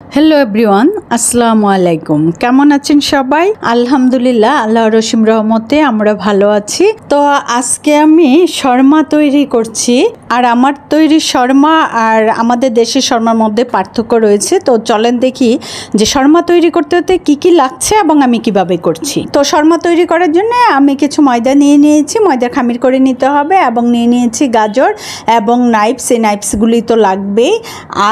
Hello everyone, আসসালামু আলাইকুম। কেমন আছেন সবাই? আলহামদুলিল্লাহ, আল্লাহর রহিম রহমতে আমরা ভালো আছি। তো আজকে আমি শর্মা তৈরি করছি। আর আমার তৈরি শর্মা আর আমাদের দেশের শর্মার মধ্যে পার্থক্য রয়েছে। তো চলেন দেখি যে শর্মা তৈরি করতে হতে কি কি লাগছে এবং আমি কিভাবে করছি। তো শর্মা তৈরি করার জন্য আমি কিছু ময়দা নিয়ে নিয়েছি, ময়দা খামির করে নিতে হবে, এবং নিয়ে নিয়েছি গাজর এবং নাইফস। এই নাইফসগুলি তো লাগবেই।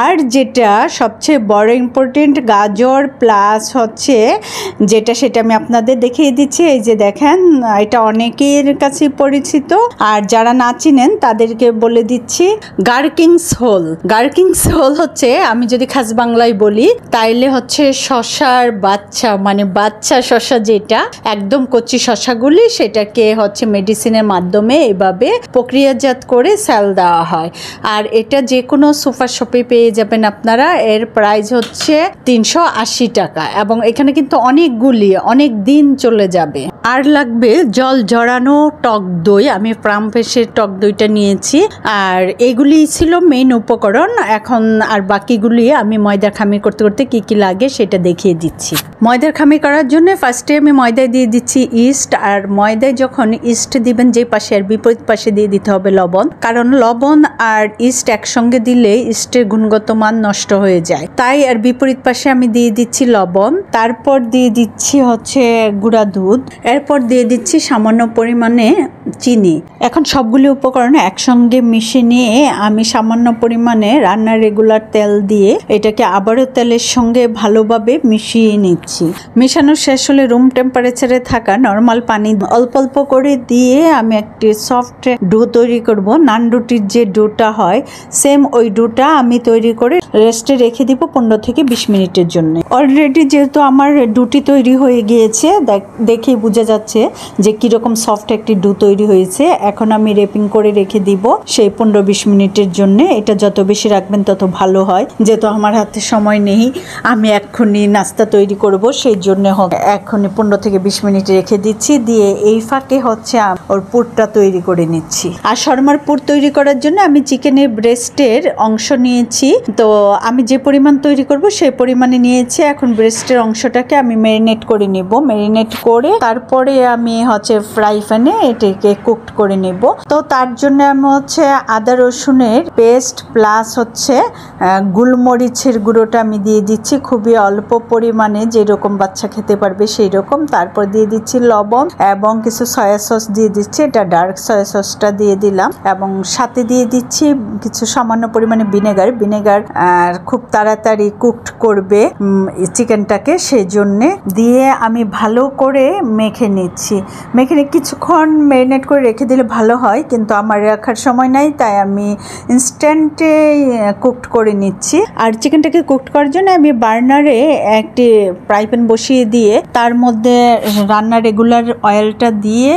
আর যেটা সবচেয়ে বড় ইম্পর্টেন্ট, গাজর প্লাস হচ্ছে সেটা আমি আপনাদের দেখিয়ে দিচ্ছি। এই যে দেখেন, এটা অনেকের কাছে পরিচিত, আর যারা না চিনেন তাদেরকে বলে দিচ্ছি গার্কিংস হোল। গার্কিংস হোল হচ্ছে, আমি যদি খাস বাংলায় বলি তাইলে হচ্ছে শশার বাচ্চা, মানে বাচ্চা শশা, যেটা একদম কচি শশাগুলি, সেটাকে হচ্ছে মেডিসিনের মাধ্যমে এভাবে প্রক্রিয়াজাত করে সেল দেওয়া হয়। আর এটা যে কোনো সুপার শপে পেয়ে যাবেন আপনারা। এর প্রাইস হচ্ছে 380 টাকা, এবং এখানে কিন্তু অনেক দিন চলে যাবে। আর লাগবে জল জড়ানো টক দই। আমি প্রামফ্রেশের টক দইটা নিয়েছি। আর এগুলি ছিল মেইন উপকরণ। এখন আর বাকিগুলি আমি ময়দা খামির করতে করতে কি কি লাগে সেটা দেখিয়ে দিচ্ছি। ময়দার খামির করার জন্য ফার্স্টে আমি ময়দায় দিয়ে দিচ্ছি ইস্ট। আর ময়দায় যখন ইস্ট দিবেন, যে পাশে আর বিপরীত পাশে দিয়ে দিতে হবে লবণ, কারণ লবণ আর ইস্ট একসঙ্গে দিলে ইস্টের গুণগত মান নষ্ট হয়ে যায়। তাই আর বিপরীত পাশে আমি দিয়ে দিচ্ছি লবণ। তারপর দিয়ে দিচ্ছি হচ্ছে গুঁড়া দুধ। এরপর দিয়ে দিচ্ছি সামান্য পরিমাণে চিনি। এখন সবগুলি উপকরণ একসঙ্গে মিশিয়ে নিয়ে আমি সামান্য পরিমাণে রান্নার রেগুলার তেল দিয়ে এটাকে আবারও তেলের সঙ্গে ভালোভাবে মিশিয়ে নিচ্ছি। মেশানো শেষ হলে রুম টেম্পারেচারে থাকা নর্মাল পানি অল্প অল্প করে দিয়ে আমি একটি সফট ডো তৈরি করব। নান রুটির যে ডোটা হয়, সেম ওই ডোটা আমি তৈরি করে রেস্টে রেখে দিব 15 থেকে 20 মিনিটের জন্য। অলরেডি যেহেতু আমার ডোটি তৈরি হয়ে গিয়েছে, দেখেই বোঝা যাচ্ছে যে কিরকম সফট একটি ডো তৈরি হয়েছে। এখন আমি রেপিং করে রেখে দিব সেই 15-20 মিনিটের জন্য। এটা যত বেশি রাখবেন তত ভালো হয়। যেহেতু আমার হাতে সময় নেই, আমি এক্ষুনি নাস্তা তৈরি করব, সেই জন্য এক্ষুনি 15 থেকে 20 মিনিট রেখে দিচ্ছি। দিয়ে এই ফাঁকে হচ্ছে ওর পুরটা তৈরি করে নিচ্ছি। আর শর্মার পুর তৈরি করার জন্য আমি চিকেনের ব্রেস্টের অংশ নিয়েছি। তো আমি যে পরিমাণ তৈরি করব সেই পরিমাণে নিয়েছি। এখন ব্রেস্টের অংশটাকে আমি ম্যারিনেট করে নেব। ম্যারিনেট করে তারপরে আমি হচ্ছে ফ্রাই প্যানে এটাকে কুকড করে নেব। তো তার জন্য আমি হচ্ছে আদা রসুনের পেস্ট প্লাস হচ্ছে গোলমরিচের গুঁড়োটা আমি দিয়ে দিচ্ছি খুবই অল্প পরিমাণে, যেরকম বাচ্চা খেতে পারবে সেই রকম। তারপর দিয়ে দিচ্ছি লবণ এবং কিছু সয়া সস দিয়ে দিচ্ছি। এটা ডার্ক সয়া সসটা দিয়ে দিলাম, এবং সাথে দিয়ে দিচ্ছি কিছু সামান্য পরিমাণে ভিনেগার। আর খুব তাড়াতাড়ি কুকড করবে চিকেনটাকে, সেই জন্যে দিয়ে আমি ভালো করে মেখে নিচ্ছি। মেখে কিছুক্ষণ ম্যারিনেট করে রেখে দিলে ভালো হয়, কিন্তু আমার রাখার সময় নাই, তাই আমি ইনস্ট্যান্টে কুকড করে নিচ্ছি। আর চিকেনটাকে কুকড করার জন্য আমি বার্নারে একটি ফ্রাই প্যান বসিয়ে দিয়ে তার মধ্যে রান্নার রেগুলার অয়েলটা দিয়ে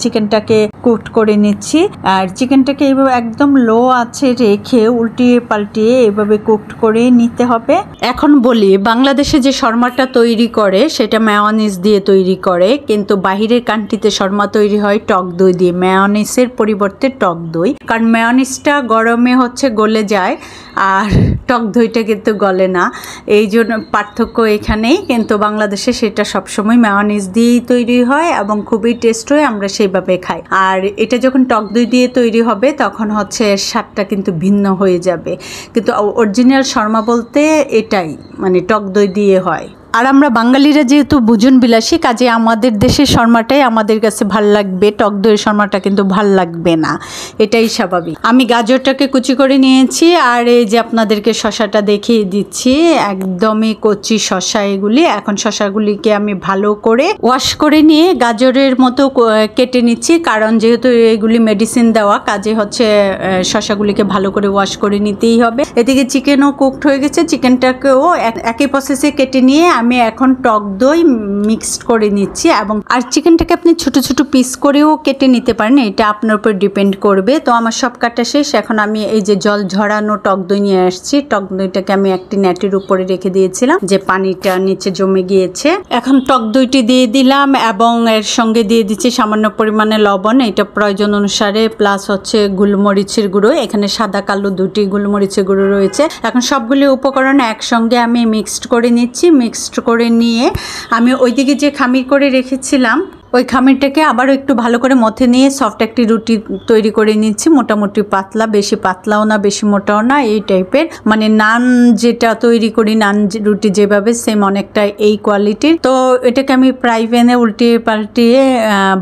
চিকেনটাকে কুকড করে নিচ্ছি। আর চিকেনটাকে এইভাবে একদম লো আছে রেখে উল্টিয়ে পাল্টিয়ে এইভাবে কুকড করে নিতে হবে। এখন বলি, বাংলাদেশে যে শর্মাটা তৈরি করে সেটা মেয়োনিজ দিয়ে তৈরি করে, কিন্তু বাহিরের কান্ট্রিতে শর্মা তৈরি হয় টক দই দিয়ে, মেয়োনিজের পরিবর্তে টক দই। কারণ মেয়োনিজটা গরমে হচ্ছে গলে যায়, আর টক দইটা কিন্তু গলে না। এই জন্য পার্থক্য এখানেই। কিন্তু বাংলাদেশে সেটা সবসময় মেয়োনিজ দিয়েই তৈরি হয় এবং খুবই টেস্ট হয়, আমরা সেইভাবে খাই। আর এটা যখন টক দই দিয়ে তৈরি হবে তখন হচ্ছে স্বাদটা কিন্তু ভিন্ন হয়ে যাবে। কিন্তু অরিজিনাল শর্মা বলতে এটাই, মানে টক দই দিয়ে হয়। আর আমরা বাঙালিরা যেহেতু বুঝুন বিলাসী, কাজে আমাদের দেশের শর্মাটাই আমাদের কাছে ভাল লাগবে, টক দইয়ের শর্মাটা কিন্তু ভাল লাগবে না, এটাই স্বাভাবিক। আমি গাজরটাকে কুচি করে নিয়েছি। আর এই যে আপনাদেরকে শশাটা দেখিয়ে দিচ্ছি, একদমই কচি শশা এগুলি। এখন শশাগুলিকে আমি ভালো করে ওয়াশ করে নিয়ে গাজরের মতো কেটে নিচ্ছি, কারণ যেহেতু এগুলি মেডিসিন দেওয়া, কাজে হচ্ছে শশাগুলিকে ভালো করে ওয়াশ করে নিতেই হবে। এদিকে চিকেনও কুকড হয়ে গেছে, চিকেনটাকেও একই প্রসেসে কেটে নিয়ে আমি এখন টক দই মিক্সড করে নিচ্ছি। এবং আর চিকেনটাকে আপনি ছোট ছোট পিস করেও কেটে নিতে পারেন, এটা আপনার উপর ডিপেন্ড করবে। তো আমার সব কাটা শেষ। এখন আমি এই যে জল ঝরানো টক দই নিয়ে আসছি। টক দইটাকে আমি একটি নেটের উপরে রেখে দিয়েছিলাম, যে পানিটা নিচে জমে গিয়েছে। এখন টক দইটি দিয়ে দিলাম এবং এর সঙ্গে দিয়ে দিচ্ছি সামান্য পরিমাণে লবণ, এটা প্রয়োজন অনুসারে, প্লাস হচ্ছে গোলমরিচের গুঁড়ো। এখানে সাদা কালো দুটি গোলমরিচের গুঁড়ো রয়েছে। এখন সবগুলি উপকরণ একসঙ্গে আমি মিক্সড করে নিচ্ছি। মিক্সড করে নিয়ে আমি ওইদিকে যে খামির করে রেখেছিলাম ওই খামিরটাকে আবারও একটু ভালো করে মথে নিয়ে সফট একটি রুটি তৈরি করে নিচ্ছি। মোটামুটি পাতলা, বেশি পাতলাও না বেশি মোটাও না, এই টাইপের। মানে নান যেটা তৈরি করি, নান রুটি যেভাবে, সেম অনেকটা এই কোয়ালিটির। তো এটাকে আমি ফ্রাই প্যানে উল্টিয়ে পাল্টিয়ে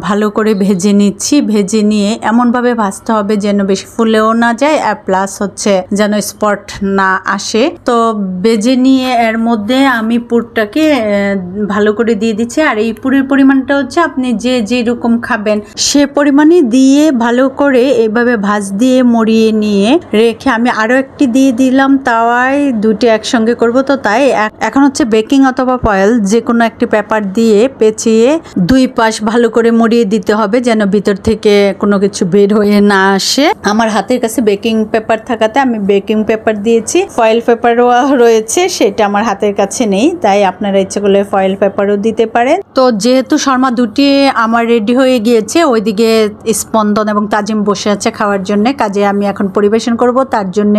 ভালো করে ভেজে নিচ্ছি। ভেজে নিয়ে এমনভাবে ভাজতে হবে যেন বেশি ফুলেও না যায়, আর প্লাস হচ্ছে যেন স্পট না আসে। তো ভেজে নিয়ে এর মধ্যে আমি পুরটাকে ভালো করে দিয়ে দিচ্ছি। আর এই পুরের পরিমাণটা হচ্ছে আপনি যে যেরকম খাবেন সে পরিমাণে দিয়ে ভালো করে এইভাবে ভাজ দিয়ে মরিয়ে নিয়ে রেখে আমি আরো একটি দিয়ে দিলাম তাওয়ায়। দুটি একসঙ্গে করব, তো তাই এখন হচ্ছে বেকিং অথবা ফয়েল যে কোনো একটি পেপার দিয়ে পেঁচিয়ে দুই পাশ ভালো করে মরিয়ে দিতে হবে, যেন ভিতর থেকে কোনো কিছু বের হয়ে না আসে। আমার হাতের কাছে বেকিং পেপার থাকাতে আমি বেকিং পেপার দিয়েছি। ফয়েল পেপারও রয়েছে, সেটা আমার হাতের কাছে নেই, তাই আপনারা ইচ্ছে করলে ফয়েল পেপারও দিতে পারেন। তো যেহেতু শর্মা দুটি আমার রেডি হয়ে গিয়েছে, ওইদিকে স্পন্দন এবং তাজিম বসে আছে খাওয়ার জন্য, কাজে আমি এখন পরিবেশন করব। তার জন্য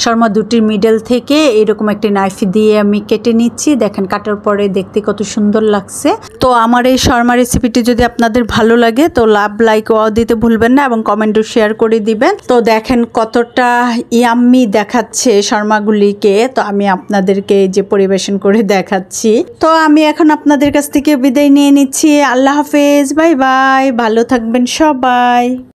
শর্মা দুটির মিডল থেকে এরকম একটি নাইফ দিয়ে আমি কেটে নিচ্ছি। দেখেন কাটার পরে দেখতে কত সুন্দর লাগছে। তো আমার এই শর্মা রেসিপিটি যদি আপনাদের ভালো লাগে তো লাভ, লাইক ও দিতে ভুলবেন না এবং কমেন্টও শেয়ার করে দিবেন। তো দেখেন কতটা ইয়াম্মি দেখাচ্ছে শর্মাগুলিকে। তো আমি আপনাদেরকে যে পরিবেশন করে দেখাচ্ছি। তো আমি এখন আপনাদের কাছ থেকে বিদায় নিয়ে নিচ্ছি। আল্লাহ হাফেজ, বাই বাই, ভালো থাকবেন সবাই।